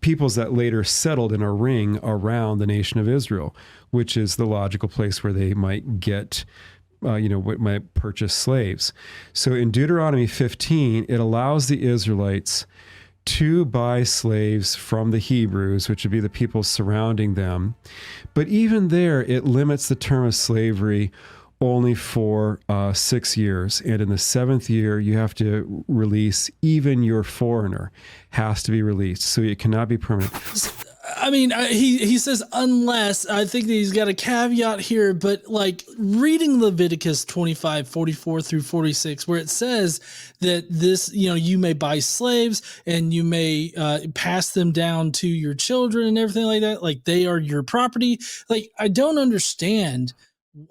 peoples that later settled in a ring around the nation of Israel, which is the logical place where they might get, might purchase slaves. So in Deuteronomy 15, it allows the Israelites to buy slaves from the Hebrews, which would be the people surrounding them. But even there, it limits the term of slavery only for 6 years. And in the 7th year, you have to release, even your foreigner has to be released. So it cannot be permanent. I mean, he says unless. I think that he's got a caveat here, but like reading Leviticus 25, 44 through 46, where it says that this, you may buy slaves and you may pass them down to your children and everything like that. Like they are your property. Like, I don't understand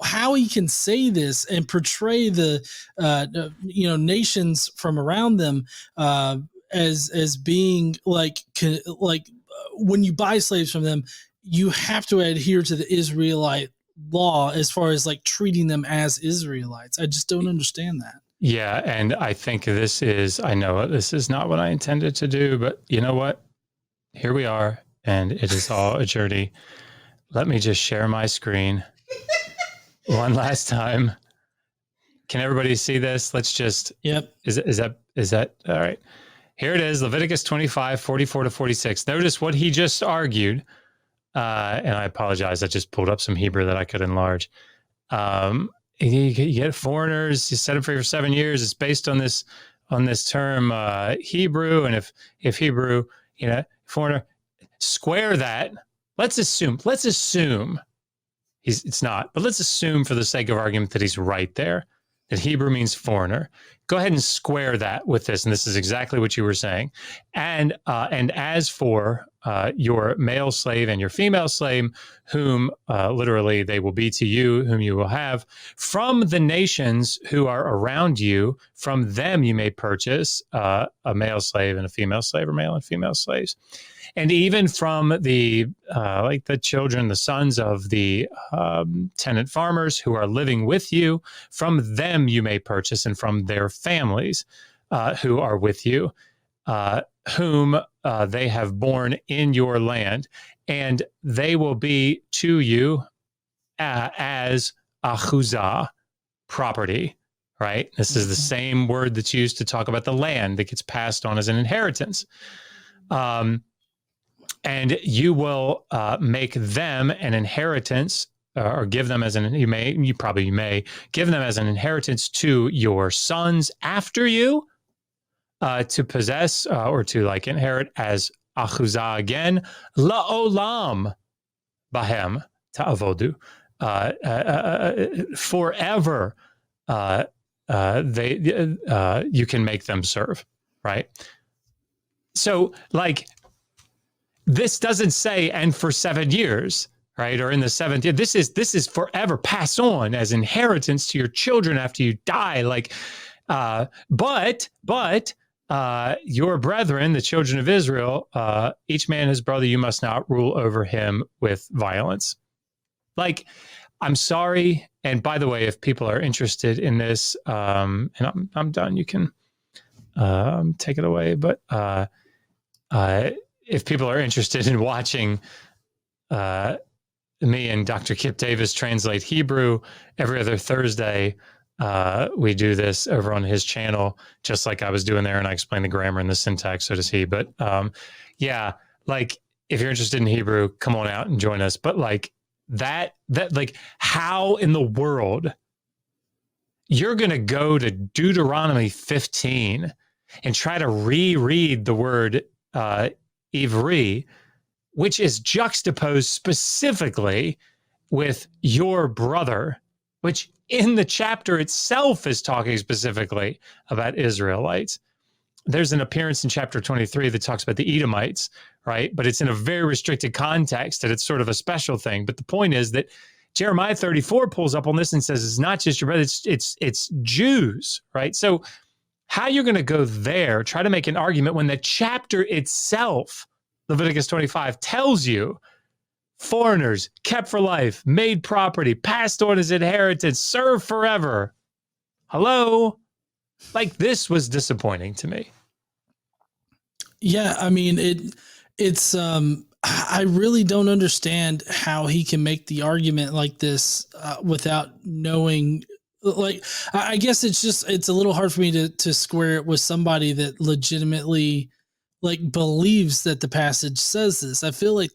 how he can say this and portray the nations from around them as being like when you buy slaves from them, you have to adhere to the Israelite law as far as like treating them as Israelites. I just don't understand that. Yeah, and I think I know this is not what I intended to do, but you know what? Here we are, and it is all a journey. Let me just share my screen one last time. Can everybody see this? Let's just. Yep. Is that all right? Here it is, Leviticus 25, 44 to 46. Notice what he just argued. And I apologize, I just pulled up some Hebrew that I could enlarge. You get foreigners, you set them free for 7 years. It's based on this term Hebrew. And if Hebrew, foreigner, square that. Let's assume it's not, but let's assume for the sake of argument that he's right there, that Hebrew means foreigner. Go ahead and square that with this, and this is exactly what you were saying. And as for your male slave and your female slave, whom literally they will be to you, whom you will have, from the nations who are around you, from them you may purchase a male slave and a female slave, or male and female slaves. And even from the children, the sons of the tenant farmers who are living with you, from them you may purchase, and from their families who are with you, whom they have borne in your land, and they will be to you as achuzah, property, right? This is the same word that's used to talk about the land that gets passed on as an inheritance. And you will make them an inheritance, or give them as you may give them as an inheritance to your sons after you, to possess or to inherit as achuzah again, la'olam bahem ta'avodu, forever. You can make them serve, right? So this doesn't say, and for 7 years, right? Or in the 7th year. This is forever. Pass on as inheritance to your children after you die. But your brethren, the children of Israel, each man his brother, you must not rule over him with violence. I'm sorry. And by the way, if people are interested in this, and I'm done, you can take it away. But if people are interested in watching me and Dr. Kip Davis translate Hebrew every other Thursday, we do this over on his channel, just like I was doing there, and I explain the grammar and the syntax, so does he. But if you're interested in Hebrew, come on out and join us. But how in the world you're going to go to Deuteronomy 15 and try to reread the word Ivri, which is juxtaposed specifically with your brother, which in the chapter itself is talking specifically about Israelites. There's an appearance in chapter 23 that talks about the Edomites, right? But it's in a very restricted context, that it's sort of a special thing. But the point is that Jeremiah 34 pulls up on this and says, it's not just your brother, it's Jews, right? So how you're going to go there, try to make an argument when the chapter itself, Leviticus 25, tells you foreigners, kept for life, made property, passed on as inheritance, serve forever. Hello? This was disappointing to me. Yeah, I mean, it's I really don't understand how he can make the argument like this without knowing. Like, I guess it's a little hard for me to square it with somebody that legitimately like believes that the passage says this. I feel like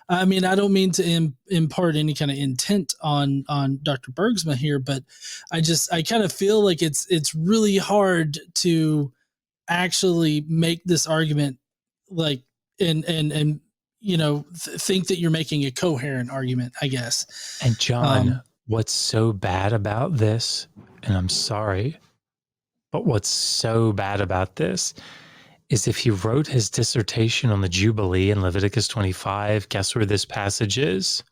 I mean, I don't mean to impart any kind of intent on Dr. Bergsma here, but I kind of feel like it's really hard to actually make this argument like and think that you're making a coherent argument, I guess. And John, what's so bad about this, and I'm sorry, but what's so bad about this is if he wrote his dissertation on the Jubilee in Leviticus 25, guess where this passage is?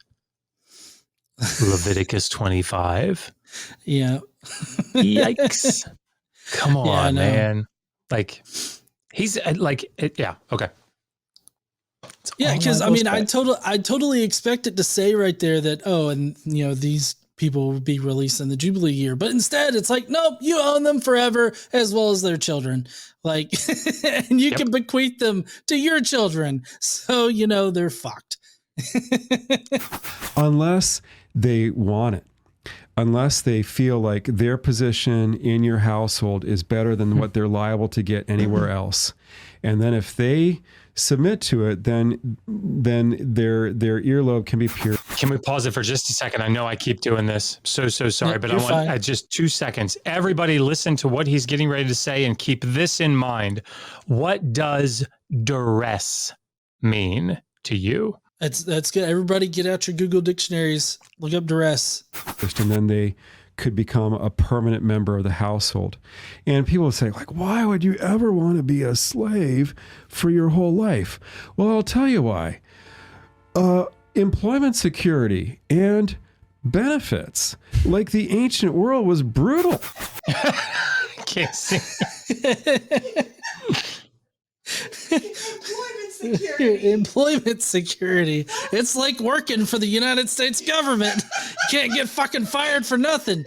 Leviticus 25. Yeah. Yikes. Come on, Yeah, man. Like, he's like, yeah, okay. Yeah, because I mean, I totally expect it to say right there that, oh, and these people will be released in the Jubilee year, but instead it's like, nope, you own them forever as well as their children, like, and you can bequeath them to your children, so they're fucked. Unless they want it, unless they feel like their position in your household is better than what they're liable to get anywhere else, and then if they submit to it, then their earlobe can be pierced. Can we pause it for just a second? I know I keep doing this. So sorry, but I want just 2 seconds. Everybody listen to what he's getting ready to say and keep this in mind. What does duress mean to you? That's good. Everybody get out your Google dictionaries, look up duress. And then they could become a permanent member of the household. And people say, like, why would you ever want to be a slave for your whole life? Well, I'll tell you why. Employment security and benefits, like the ancient world, was brutal. Can't see. Employment security. It's like working for the United States government. You can't get fucking fired for nothing.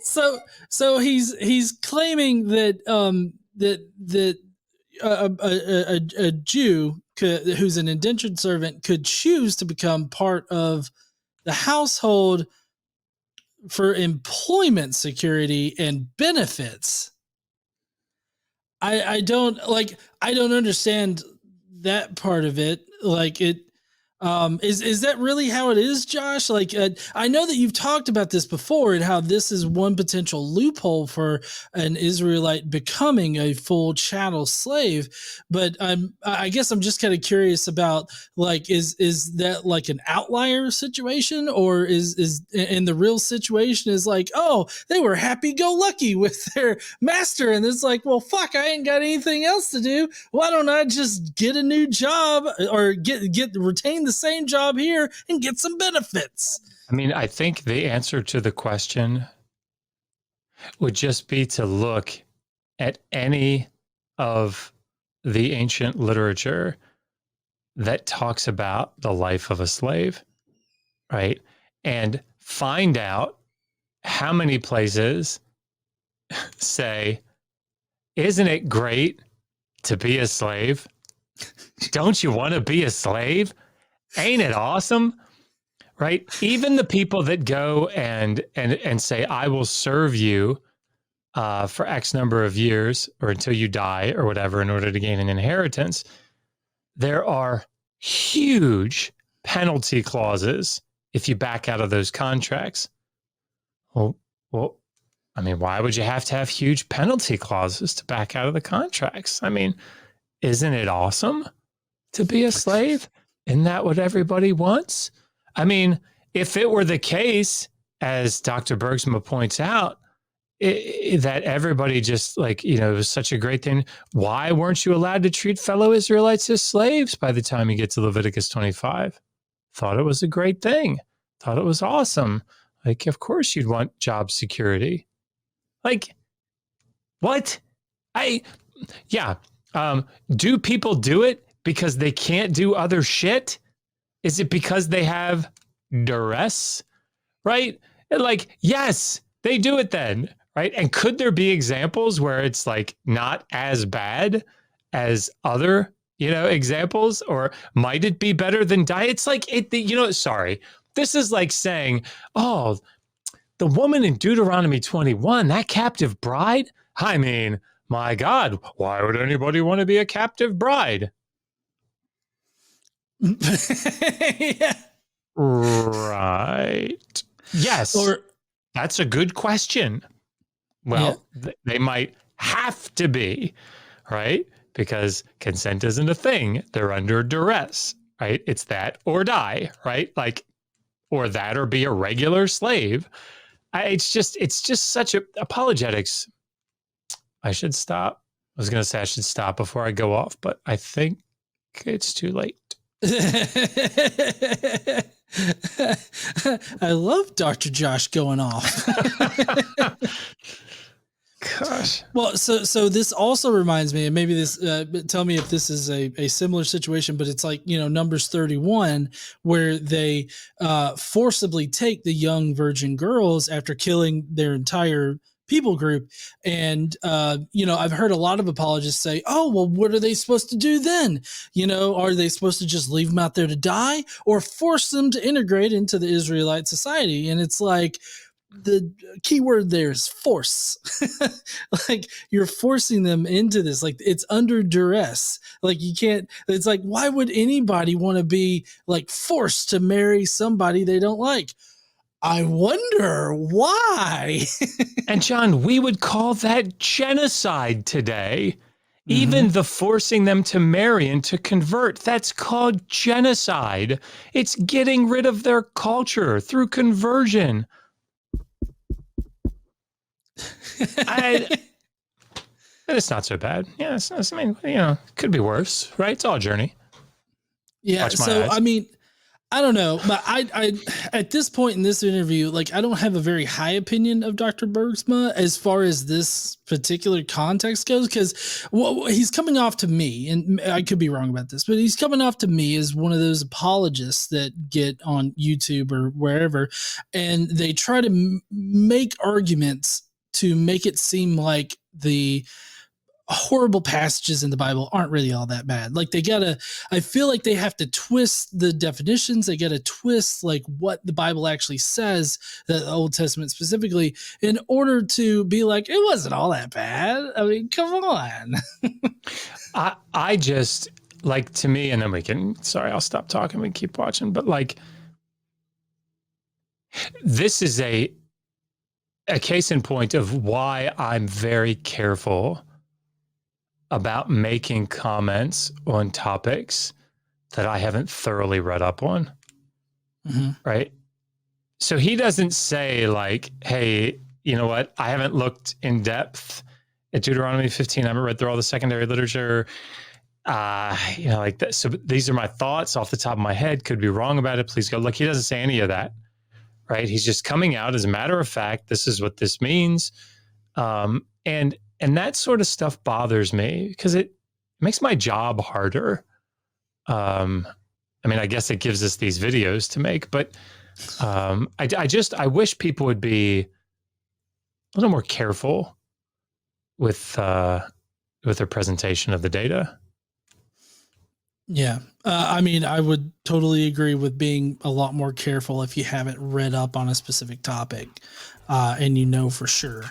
So he's claiming that a Jew who's an indentured servant could choose to become part of the household for employment security and benefits. I don't understand that part of it. Like it, is that really how it is, Josh? Like, I know that you've talked about this before and how this is one potential loophole for an Israelite becoming a full chattel slave. But I guess I'm just kind of curious about, like, is that like an outlier situation, or is in the real situation is like, oh, they were happy go lucky with their master, and it's like, well, fuck, I ain't got anything else to do. Why don't I just get a new job or retain the same job here and get some benefits? I mean, I think the answer to the question would just be to look at any of the ancient literature that talks about the life of a slave, right? And find out how many places say, isn't it great to be a slave? Don't you want to be a slave? Ain't it awesome? Right? Even the people that go and say, I will serve you for X number of years or until you die or whatever in order to gain an inheritance, there are huge penalty clauses if you back out of those contracts. Well, I mean, why would you have to have huge penalty clauses to back out of the contracts? I mean, isn't it awesome to be a slave? Isn't that what everybody wants? I mean, if it were the case, as Dr. Bergsma points out, that everybody just like, it was such a great thing. Why weren't you allowed to treat fellow Israelites as slaves by the time you get to Leviticus 25? Thought it was a great thing. Thought it was awesome. Like, of course you'd want job security. Like, what? Do people do it because they can't do other shit? Is it because they have duress? Right? And like, yes, they do it then. right? And could there be examples where it's like not as bad as other, examples, or might it be better than die? It's like sorry. This is like saying, oh, the woman in Deuteronomy 21, that captive bride. I mean, my God, why would anybody want to be a captive bride? Yeah. Right. Yes. Or that's a good question. Well, they might have to be, right? Because consent isn't a thing. They're under duress, right? It's that or die, right? Like, or that or be a regular slave. It's just such a apologetics. I should stop. I was going to say I should stop before I go off, but I think it's too late. I love Dr. Josh going off. Gosh. Well, so this also reminds me, and maybe this, tell me if this is a similar situation, but it's like, Numbers 31, where they forcibly take the young virgin girls after killing their entire people group. And, I've heard a lot of apologists say, oh, well, what are they supposed to do then? Are they supposed to just leave them out there to die or force them to integrate into the Israelite society? And it's like, the key word there is force. Like, you're forcing them into this, like it's under duress. Like, you can't, it's like, why would anybody want to be like forced to marry somebody they don't like? I wonder why. And John, we would call that genocide today. Even the forcing them to marry and to convert, that's called genocide. It's getting rid of their culture through conversion. And it's not so bad. Yeah, it could be worse, right? It's all a journey. Yeah. So, I mean, I don't know, but I at this point in this interview, like, I don't have a very high opinion of Dr. Bergsma as far as this particular context goes, because he's coming off to me, and I could be wrong about this, but he's coming off to me as one of those apologists that get on YouTube or wherever, and they try to make arguments to make it seem like the horrible passages in the Bible aren't really all that bad. Like, I feel like they have to twist the definitions. They got to twist like what the Bible actually says, the Old Testament specifically, in order to be like, it wasn't all that bad. I mean, come on. I just, like, to me, and then I'll stop talking. We can keep watching, but like, this is a case in point of why I'm very careful about making comments on topics that I haven't thoroughly read up on. Right? So he doesn't say like, hey, you know what? I haven't looked in depth at Deuteronomy 15. I haven't read through all the secondary literature. Like that. So these are my thoughts off the top of my head. Could be wrong about it. Please go look. He doesn't say any of that. Right? He's just coming out as a matter of fact. This is what this means. And that sort of stuff bothers me because it makes my job harder. I mean, I guess it gives us these videos to make, but I wish people would be a little more careful with their presentation of the data. Yeah. I mean, I would totally agree with being a lot more careful if you haven't read up on a specific topic, and for sure.